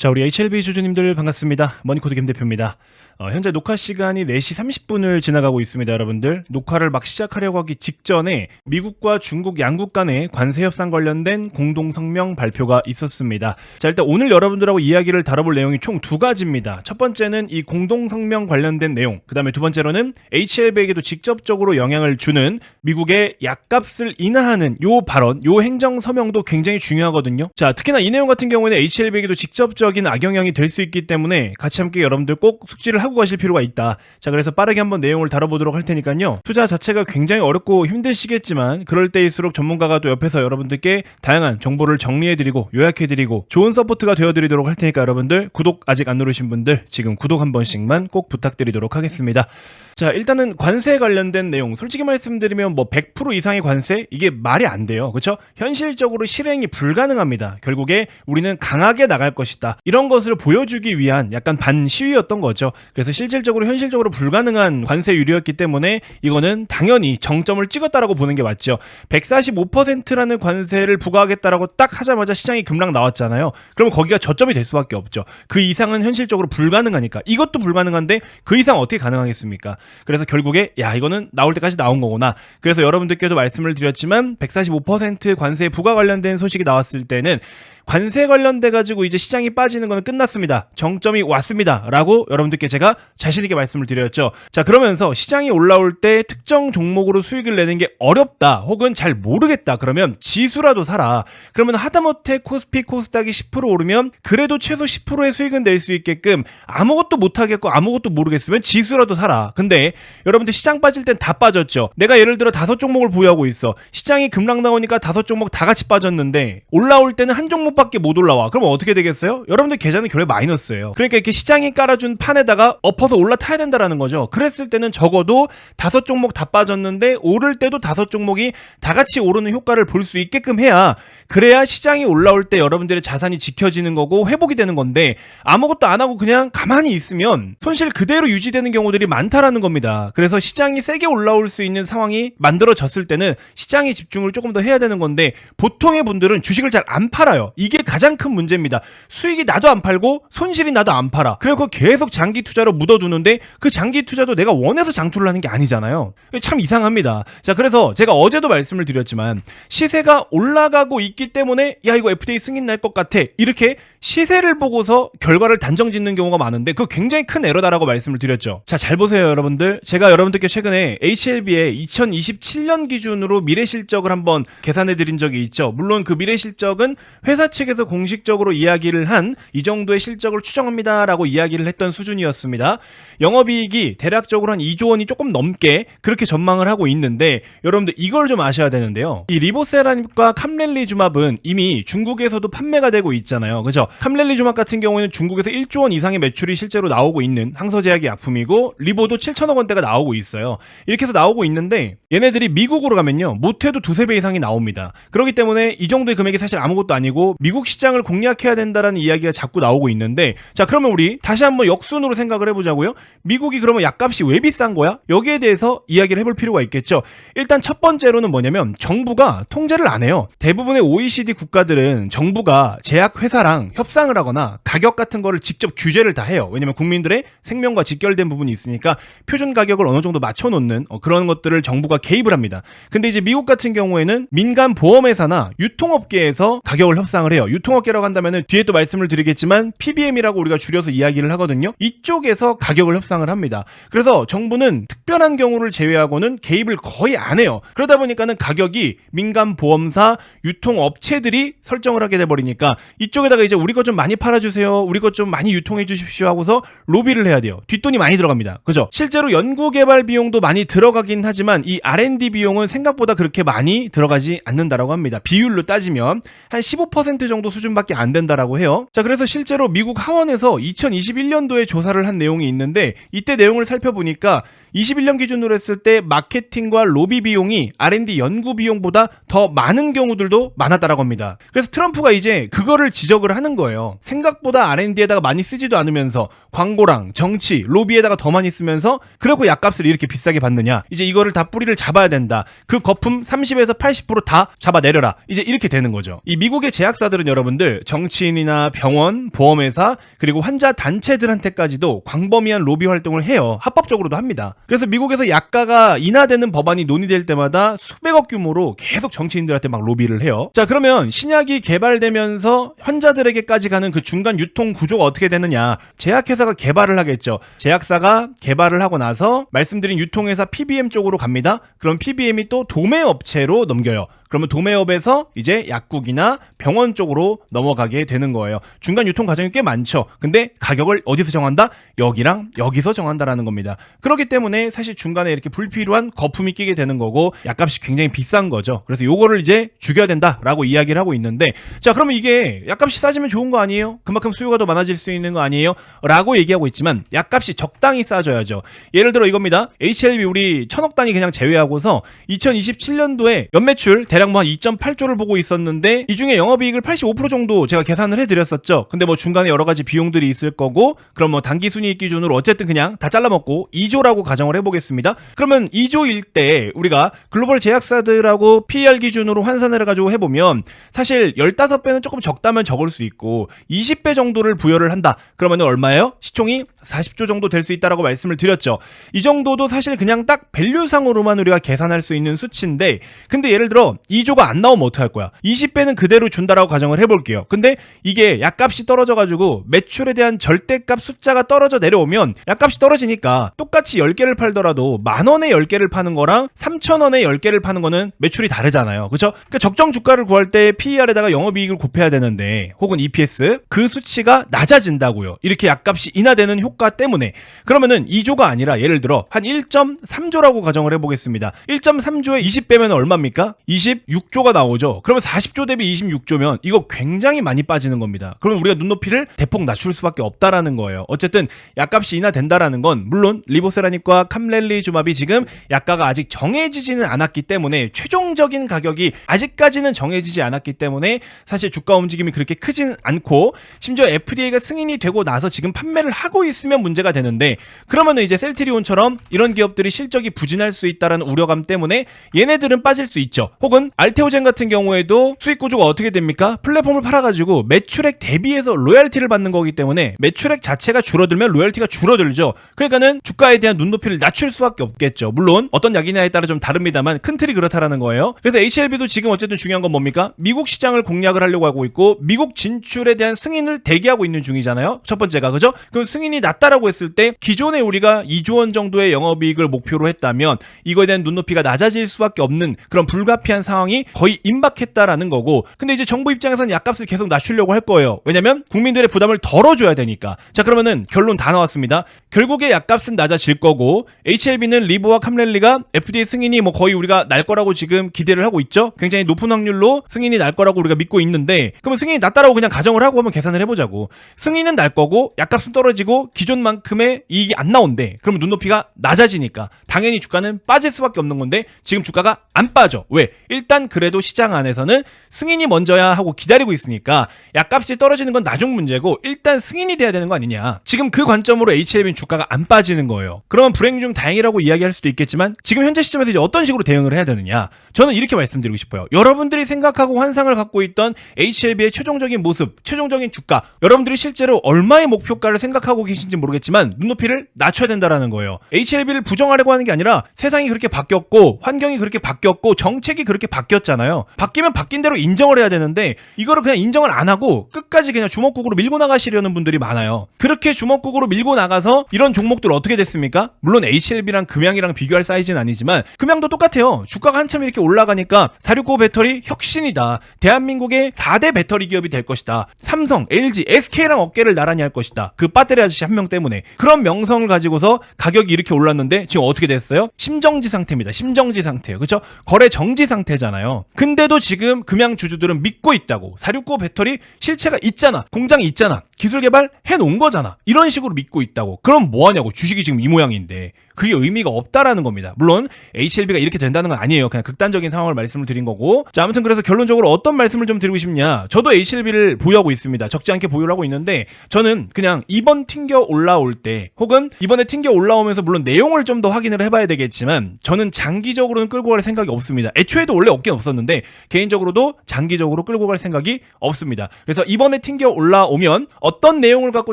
자, 우리 HLB 주주님들 반갑습니다. 머니코드 김 대표입니다. 현재 녹화 시간이 4시 30분을 지나가고 있습니다, 여러분들. 녹화를 막 시작하려고 하기 직전에 미국과 중국 양국 간의 관세 협상 관련된 공동 성명 발표가 있었습니다. 자, 일단 오늘 여러분들하고 이야기를 다뤄볼 내용이 총 두 가지입니다. 첫 번째는 이 공동 성명 관련된 내용, 그 다음에 두 번째로는 HLB에게도 직접적으로 영향을 주는 미국의 약값을 인하하는 요 발언, 요 행정 서명도 굉장히 중요하거든요. 자, 특히나 이 내용 같은 경우에는 HLB에게도 직접적인 악영향이 될 수 있기 때문에 같이 함께 여러분들 꼭 숙지를 하고 가실 필요가 있다. 자, 그래서 빠르게 한번 내용을 다뤄보도록 할 테니까요. 투자 자체가 굉장히 어렵고 힘드시겠지만 그럴 때일수록 전문가가 또 옆에서 여러분들께 다양한 정보를 정리해드리고 요약해드리고 좋은 서포트가 되어드리도록 할 테니까 여러분들 구독 아직 안 누르신 분들 지금 구독 한 번씩만 꼭 부탁드리도록 하겠습니다. 자, 일단은 관세에 관련된 내용 솔직히 말씀드리면 뭐 100% 이상의 관세? 이게 말이 안 돼요. 그렇죠? 현실적으로 실행이 불가능합니다. 결국에 우리는 강하게 나갈 것이다. 이런 것을 보여주기 위한 약간 반시위였던 거죠. 그래서 실질적으로 현실적으로 불가능한 관세 유리였기 때문에 이거는 당연히 정점을 찍었다라고 보는 게 맞죠. 145%라는 관세를 부과하겠다라고 딱 하자마자 시장이 급락 나왔잖아요. 그러면 거기가 저점이 될 수밖에 없죠. 그 이상은 현실적으로 불가능하니까. 이것도 불가능한데 그 이상 어떻게 가능하겠습니까? 그래서 결국에 이거는 나올 때까지 나온 거구나. 그래서 여러분들께도 말씀을 드렸지만 145% 관세 부과 관련된 소식이 나왔을 때는 관세 관련돼 가지고 이제 시장이 빠지는 거는 끝났습니다. 정점이 왔습니다. 라고 여러분들께 제가 자신 있게 말씀을 드렸죠. 자, 그러면서 시장이 올라올 때 특정 종목으로 수익을 내는 게 어렵다. 혹은 잘 모르겠다. 그러면 지수라도 사라. 그러면 하다못해 코스피 코스닥이 10% 오르면 그래도 최소 10%의 수익은 낼 수 있게끔 아무것도 못 하겠고 아무것도 모르겠으면 지수라도 사라. 근데 여러분들 시장 빠질 땐 다 빠졌죠. 내가 예를 들어 5종목을 보유하고 있어. 시장이 급락 나오니까 5종목 다 같이 빠졌는데 올라올 때는 한 종목 밖에 못 올라와. 그럼 어떻게 되겠어요? 여러분들 계좌는 결국 마이너스예요. 그러니까 이렇게 시장이 깔아준 판에다가 엎어서 올라타야 된다라는 거죠. 그랬을 때는 적어도 5종목 다 빠졌는데 오를 때도 5종목이 다 같이 오르는 효과를 볼 수 있게끔 해야 그래야 시장이 올라올 때 여러분들의 자산이 지켜지는 거고 회복이 되는 건데 아무것도 안 하고 그냥 가만히 있으면 손실 그대로 유지되는 경우들이 많다라는 겁니다. 그래서 시장이 세게 올라올 수 있는 상황이 만들어졌을 때는 시장에 집중을 조금 더 해야 되는 건데 보통의 분들은 주식을 잘 안 팔아요. 이게 가장 큰 문제입니다. 수익이 나도 안 팔고 손실이 나도 안 팔아. 그리고 계속 장기 투자로 묻어두는데 그 장기 투자도 내가 원해서 장투를 하는 게 아니잖아요. 참 이상합니다. 자, 그래서 제가 어제도 말씀을 드렸지만 시세가 올라가고 있기 때문에 이거 FDA 승인 날 것 같아. 이렇게 시세를 보고서 결과를 단정 짓는 경우가 많은데 그거 굉장히 큰 에러다라고 말씀을 드렸죠. 자, 잘 보세요, 여러분들. 제가 여러분들께 최근에 HLB의 2027년 기준으로 미래실적을 한번 계산해 드린 적이 있죠. 물론 그 미래실적은 회사 측에서 공식적으로 이야기를 한 이 정도의 실적을 추정합니다라고 이야기를 했던 수준이었습니다. 영업이익이 대략적으로 한 2조 원이 조금 넘게 그렇게 전망을 하고 있는데 여러분들 이걸 좀 아셔야 되는데요. 이 리보세라닙과 캄렐리주맙은 이미 중국에서도 판매가 되고 있잖아요. 그죠? 캄렐리주맙 같은 경우에는 중국에서 1조 원 이상의 매출이 실제로 나오고 있는 항서제약의 약품이고 리보도 7천억 원대가 나오고 있어요. 이렇게 해서 나오고 있는데 얘네들이 미국으로 가면요. 못해도 2-3배 이상이 나옵니다. 그렇기 때문에 이 정도의 금액이 사실 아무것도 아니고 미국 시장을 공략해야 된다라는 이야기가 자꾸 나오고 있는데 자, 그러면 우리 다시 한번 역순으로 생각을 해보자고요. 미국이 그러면 약값이 왜 비싼 거야? 여기에 대해서 이야기를 해볼 필요가 있겠죠. 일단 첫 번째로는 뭐냐면 정부가 통제를 안 해요. 대부분의 OECD 국가들은 정부가 제약회사랑 협상을 하거나 가격 같은 거를 직접 규제를 다 해요. 왜냐면 국민들의 생명과 직결된 부분이 있으니까 표준 가격을 어느 정도 맞춰놓는 그런 것들을 정부가 개입을 합니다. 근데 이제 미국 같은 경우에는 민간 보험회사나 유통업계에서 가격을 협상을 해요. 유통업계라고 한다면은 뒤에 또 말씀을 드리겠지만 PBM이라고 우리가 줄여서 이야기를 하거든요. 이쪽에서 가격을 협상을 합니다. 그래서 정부는 특별한 경우를 제외하고는 개입을 거의 안 해요. 그러다 보니까는 가격이 민간 보험사, 유통업체들이 설정을 하게 돼버리니까 이쪽에다가 이제 우리 것 좀 많이 팔아주세요. 우리 것 좀 많이 유통해 주십시오 하고서 로비를 해야 돼요. 뒷돈이 많이 들어갑니다. 그죠? 실제로 연구개발 비용도 많이 들어가긴 하지만 이 R&D 비용은 생각보다 그렇게 많이 들어가지 않는다라고 합니다. 비율로 따지면 한 15% 정도 수준밖에 안 된다라고 해요. 자, 그래서 실제로 미국 하원에서 2021년도에 조사를 한 내용이 있는데 이때 내용을 살펴보니까 21년 기준으로 했을 때 마케팅과 로비 비용이 R&D 연구 비용보다 더 많은 경우들도 많았다라고 합니다. 그래서 트럼프가 이제 그거를 지적을 하는 거예요. 생각보다 R&D에다가 많이 쓰지도 않으면서 광고랑 정치, 로비에다가 더 많이 쓰면서 그리고 약값을 이렇게 비싸게 받느냐. 이제 이거를 다 뿌리를 잡아야 된다. 그 거품 30에서 80% 다 잡아내려라. 이제 이렇게 되는 거죠. 이 미국의 제약사들은 여러분들 정치인이나 병원, 보험회사 그리고 환자 단체들한테까지도 광범위한 로비 활동을 해요. 합법적으로도 합니다. 그래서 미국에서 약가가 인하되는 법안이 논의될 때마다 수백억 규모로 계속 정치인들한테 막 로비를 해요. 자, 그러면 신약이 개발되면서 환자들에게까지 가는 그 중간 유통 구조가 어떻게 되느냐. 제약회사가 개발을 하겠죠. 제약사가 개발을 하고 나서 말씀드린 유통회사 PBM 쪽으로 갑니다. 그럼 PBM이 또 도매업체로 넘겨요. 그러면 도매업에서 이제 약국이나 병원 쪽으로 넘어가게 되는 거예요. 중간 유통 과정이 꽤 많죠. 근데 가격을 어디서 정한다? 여기랑 여기서 정한다라는 겁니다. 그렇기 때문에 사실 중간에 이렇게 불필요한 거품이 끼게 되는 거고 약값이 굉장히 비싼 거죠. 그래서 요거를 이제 죽여야 된다라고 이야기를 하고 있는데, 자, 그러면 이게 약값이 싸지면 좋은 거 아니에요? 그만큼 수요가 더 많아질 수 있는 거 아니에요? 라고 얘기하고 있지만 약값이 적당히 싸져야죠. 예를 들어 이겁니다. HLB 우리 1000억 단위 그냥 제외하고서 2027년도에 연매출 대략 뭐 한 2.8조를 보고 있었는데 이 중에 영업이익을 85% 정도 제가 계산을 해드렸었죠. 근데 뭐 중간에 여러 가지 비용들이 있을 거고, 그럼 뭐 당기순이익 기준으로 어쨌든 그냥 다 잘라먹고 2조라고 가정을 해보겠습니다. 그러면 2조일 때 우리가 글로벌 제약사들하고 PER 기준으로 환산을 해가지고 해보면 사실 15배는 조금 적다면 적을 수 있고 20배 정도를 부여를 한다. 그러면 얼마예요? 시총이 40조 정도 될 수 있다라고 말씀을 드렸죠. 이 정도도 사실 그냥 딱 밸류상으로만 우리가 계산할 수 있는 수치인데, 근데 예를 들어 2조가 안 나오면 어떡할 거야? 20배는 그대로 준다라고 가정을 해볼게요. 근데 이게 약값이 떨어져가지고 매출에 대한 절대값 숫자가 떨어져 내려오면 약값이 떨어지니까 똑같이 10개를 팔더라도 10,000원에 10개를 파는 거랑 3,000원에 10개를 파는 거는 매출이 다르잖아요. 그렇죠? 그러니까 적정 주가를 구할 때 PER에다가 영업이익을 곱해야 되는데, 혹은 EPS, 그 수치가 낮아진다고요. 이렇게 약값이 인하되는 효과 때문에. 그러면은 2조가 아니라 예를 들어 한 1.3조라고 가정을 해보겠습니다. 1.3조에 20배면 얼마입니까? 26조가 나오죠. 그러면 40조 대비 26조면 이거 굉장히 많이 빠지는 겁니다. 그러면 우리가 눈높이를 대폭 낮출 수밖에 없다라는 거예요. 어쨌든 약값이 인하된다라는 건 물론 리보세라닙과 캄렐리주맙이 지금 약가가 아직 정해지지는 않았기 때문에, 최종적인 가격이 아직까지는 정해지지 않았기 때문에 사실 주가 움직임이 그렇게 크진 않고, 심지어 FDA가 승인이 되고 나서 지금 판매를 하고 있으면 문제가 되는데, 그러면은 이제 셀트리온처럼 이런 기업들이 실적이 부진할 수 있다는 우려감 때문에 얘네들은 빠질 수 있죠. 혹은 알테오젠 같은 경우에도 수익 구조가 어떻게 됩니까? 플랫폼을 팔아가지고 매출액 대비해서 로열티를 받는 거기 때문에 매출액 자체가 줄어들면 로열티가 줄어들죠. 그러니까는 주가에 대한 눈높이를 낮출 수밖에 없겠죠. 물론 어떤 약이냐에 따라 좀 다릅니다만 큰 틀이 그렇다라는 거예요. 그래서 HLB도 지금 어쨌든 중요한 건 뭡니까? 미국 시장을 공략을 하려고 하고 있고 미국 진출에 대한 승인을 대기하고 있는 중이잖아요. 첫 번째가, 그죠? 그럼 승인이 낮다라고 했을 때 기존에 우리가 2조 원 정도의 영업이익을 목표로 했다면 이거에 대한 눈높이가 낮아질 수밖에 없는 그런 불가피한 상황이 거의 임박했다라는 거고, 근데 이제 정부 입장에서는 약값을 계속 낮추려고 할 거예요. 왜냐면 국민들의 부담을 덜어줘야 되니까. 자, 그러면은 결론 다 나왔습니다. 결국에 약값은 낮아질 거고, HLB는 리보와 캄렐리가 FDA 승인이 뭐 거의 우리가 날 거라고 지금 기대를 하고 있죠. 굉장히 높은 확률로 승인이 날 거라고 우리가 믿고 있는데, 그러면 승인이 낮다라고 그냥 가정을 하고 한번 계산을 해보자고. 승인은 날 거고 약값은 떨어지고 기존만큼의 이익이 안 나온대. 그러면 눈높이가 낮아지니까 당연히 주가는 빠질 수밖에 없는 건데, 지금 주가가 안 빠져. 왜? 일단 그래도 시장 안에서는 승인이 먼저야 하고 기다리고 있으니까 약값이 떨어지는 건 나중 문제고 일단 승인이 돼야 되는 거 아니냐. 지금 그 관점으로 HLB는 주가가 안 빠지는 거예요. 그러면 불행 중 다행이라고 이야기할 수도 있겠지만 지금 현재 시점에서 이제 어떤 식으로 대응을 해야 되느냐. 저는 이렇게 말씀드리고 싶어요. 여러분들이 생각하고 환상을 갖고 있던 HLB의 최종적인 모습, 최종적인 주가, 여러분들이 실제로 얼마의 목표가를 생각하고 계신지 모르겠지만 눈높이를 낮춰야 된다라는 거예요. HLB를 부정하려고 하는 게 아니라 세상이 그렇게 바뀌었고 환경이 그렇게 바뀌었고 정책이 그렇게 바뀌었잖아요. 바뀌면 바뀐 대로 인정을 해야 되는데 이거를 그냥 인정을 안 하고 끝까지 그냥 주먹국으로 밀고 나가시려는 분들이 많아요. 그렇게 주먹국으로 밀고 나가서 이런 종목들 어떻게 됐습니까? 물론 HLB랑 금양이랑 비교할 사이즈는 아니지만 금양도 똑같아요. 주가가 한참 이렇게 올라가니까 469 배터리 혁신이다. 대한민국의 4대 배터리 기업이 될 것이다. 삼성, LG, SK랑 어깨를 나란히 할 것이다. 그 배터리 아저씨 한 명 때문에. 그런 명성을 가지고서 가격이 이렇게 올랐는데 지금 어떻게 됐어요? 심정지 상태입니다. 심정지 상태예요. 그렇죠? 거래 정지 상태잖아요. 근데도 지금 금양 주주들은 믿고 있다고. 469 배터리 실체가 있잖아. 공장이 있잖아. 기술 개발 해놓은 거잖아. 이런 식으로 믿고 있다고. 그럼 뭐하냐고. 주식이 지금 이 모양인데. 그게 의미가 없다라는 겁니다. 물론 HLB가 이렇게 된다는 건 아니에요. 그냥 극단적인 상황을 말씀을 드린 거고. 자, 아무튼 그래서 결론적으로 어떤 말씀을 좀 드리고 싶냐. 저도 HLB를 보유하고 있습니다. 적지 않게 보유를 하고 있는데 저는 그냥 이번 튕겨 올라올 때 혹은 이번에 튕겨 올라오면서 물론 내용을 좀 더 확인을 해봐야 되겠지만 저는 장기적으로는 끌고 갈 생각이 없습니다. 애초에도 원래 없긴 없었는데 개인적으로도 장기적으로 끌고 갈 생각이 없습니다. 그래서 이번에 튕겨 올라오면 어떤 내용을 갖고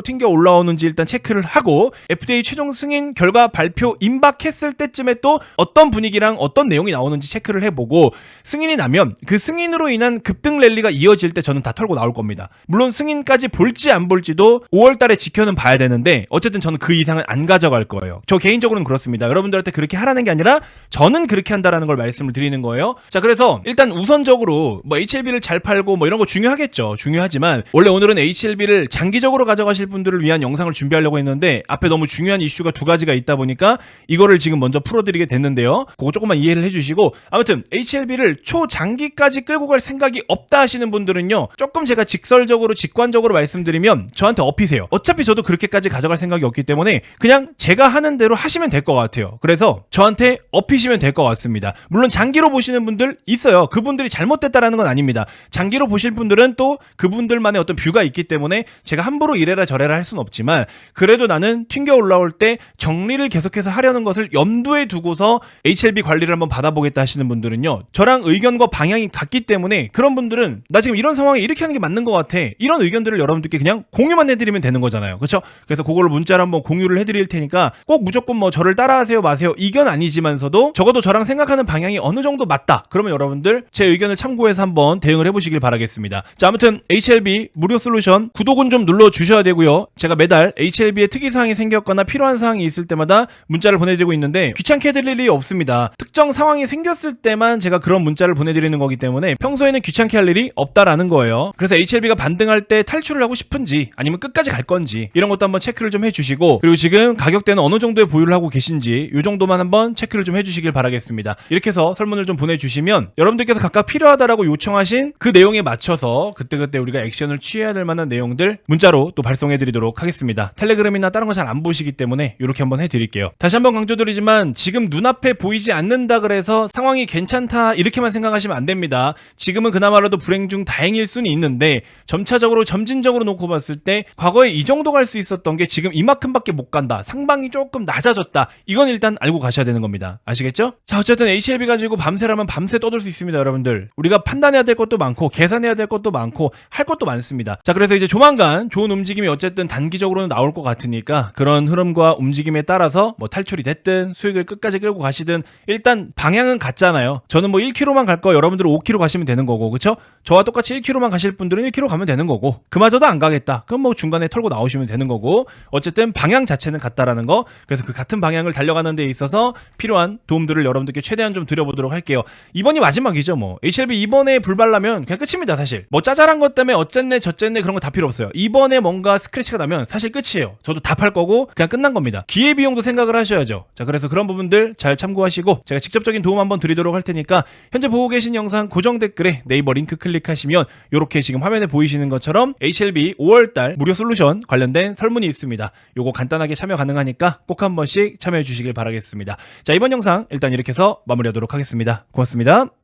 튕겨 올라오는지 일단 체크를 하고 FDA 최종 승인 결과 발표 임박했을 때쯤에 또 어떤 분위기랑 어떤 내용이 나오는지 체크를 해보고 승인이 나면 그 승인으로 인한 급등 랠리가 이어질 때 저는 다 털고 나올 겁니다. 물론 승인까지 볼지 안 볼지도 5월 달에 지켜는 봐야 되는데 어쨌든 저는 그 이상은 안 가져갈 거예요. 저 개인적으로는 그렇습니다. 여러분들한테 그렇게 하라는 게 아니라 저는 그렇게 한다라는 걸 말씀을 드리는 거예요. 자, 그래서 일단 우선적으로 뭐 HLB를 잘 팔고 뭐 이런 거 중요하겠죠. 중요하지만 원래 오늘은 HLB를 장기적으로 가져가실 분들을 위한 영상을 준비하려고 했는데 앞에 너무 중요한 이슈가 두 가지가 있다 보니까 이거를 지금 먼저 풀어드리게 됐는데요. 그거 조금만 이해를 해주시고 아무튼 HLB를 초장기까지 끌고 갈 생각이 없다 하시는 분들은요. 조금 제가 직설적으로 직관적으로 말씀드리면 저한테 업히세요. 어차피 저도 그렇게까지 가져갈 생각이 없기 때문에 그냥 제가 하는 대로 하시면 될 것 같아요. 그래서 저한테 업히시면 될 것 같습니다. 물론 장기로 보시는 분들 있어요. 그분들이 잘못됐다라는 건 아닙니다. 장기로 보실 분들은 또 그분들만의 어떤 뷰가 있기 때문에 제가 함부로 이래라 저래라 할 수는 없지만 그래도 나는 튕겨 올라올 때 정리를 계속해서 하려는 것을 염두에 두고서 HLB 관리를 한번 받아보겠다 하시는 분들은요. 저랑 의견과 방향이 같기 때문에 그런 분들은 나 지금 이런 상황에 이렇게 하는 게 맞는 것 같아. 이런 의견들을 여러분들께 그냥 공유만 해드리면 되는 거잖아요. 그렇죠? 그래서 그거를 문자로 한번 공유를 해드릴 테니까 꼭 무조건 뭐 저를 따라하세요 마세요 이건 아니지만서도 적어도 저랑 생각하는 방향이 어느 정도 맞다. 그러면 여러분들 제 의견을 참고해서 한번 대응을 해보시길 바라겠습니다. 자, 아무튼 HLB 무료 솔루션 구독은 좀 눌러주셔야 되고요. 제가 매달 HLB에 특이사항이 생겼거나 필요한 사항이 있을 때마다 문자를 보내드리고 있는데 귀찮게 해드릴 일이 없습니다. 특정 상황이 생겼을 때만 제가 그런 문자를 보내드리는 거기 때문에 평소에는 귀찮게 할 일이 없다라는 거예요. 그래서 HLB가 반등할 때 탈출을 하고 싶은지 아니면 끝까지 갈 건지 이런 것도 한번 체크를 좀 해주시고 그리고 지금 가격대는 어느 정도의 보유를 하고 계신지 이 정도만 한번 체크를 좀 해주시길 바라겠습니다. 이렇게 해서 설문을 좀 보내주시면 여러분들께서 각각 필요하다라고 요청하신 그 내용에 맞춰서 그때그때 우리가 액션을 취해야 될 만한 내용들 문자로 또 발송해드리도록 하겠습니다. 텔레그램이나 다른 거 잘 안 보시기 때문에 이렇게 한번 해드릴게요. 다시 한번 강조드리지만 지금 눈앞에 보이지 않는다 그래서 상황이 괜찮다 이렇게만 생각하시면 안 됩니다. 지금은 그나마라도 불행 중 다행일 수는 있는데 점차적으로 점진적으로 놓고 봤을 때 과거에 이 정도 갈 수 있었던 게 지금 이만큼밖에 못 간다. 상방이 조금 낮아졌다. 이건 일단 알고 가셔야 되는 겁니다. 아시겠죠? 자, 어쨌든 HLB 가지고 밤새라면 밤새 떠들 수 있습니다. 여러분들 우리가 판단해야 될 것도 많고 계산해야 될 것도 많고 할 것도 많습니다. 자, 그래서 이제 조만간 좋은 움직임이 어쨌든 단기적으로는 나올 것 같으니까 그런 흐름과 움직임에 따라서 뭐 탈출이 됐든 수익을 끝까지 끌고 가시든 일단 방향은 같잖아요. 저는 뭐 1km만 갈 거 여러분들은 5km 가시면 되는 거고 그쵸? 저와 똑같이 1km만 가실 분들은 1km 가면 되는 거고 그마저도 안 가겠다. 그럼 뭐 중간에 털고 나오시면 되는 거고 어쨌든 방향 자체는 같다라는 거. 그래서 그 같은 방향을 달려가는 데 있어서 필요한 도움들을 여러분들께 최대한 좀 드려보도록 할게요. 이번이 마지막이죠. 뭐 HLB 이번에 불발라면 그냥 끝입니다. 사실 뭐 짜잘한 것 때문에 어쨌네 저쨌네 그런 거 다 필요 없어요. 이번에 뭔가 스크래치가 나면 사실 끝이에요. 저도 다 팔 거고 그냥 끝난 겁니다. 기회비용도 생각을 하셔야죠. 자, 그래서 그런 부분들 잘 참고하시고 제가 직접적인 도움 한번 드리도록 할 테니까 현재 보고 계신 영상 고정 댓글에 네이버 링크 클릭하시면 이렇게 지금 화면에 보이시는 것처럼 HLB 5월달 무료 솔루션 관련된 설문이 있습니다. 요거 간단하게 참여 가능하니까 꼭 한 번씩 참여해 주시길 바라겠습니다. 자, 이번 영상 일단 이렇게 해서 마무리하도록 하겠습니다. 고맙습니다.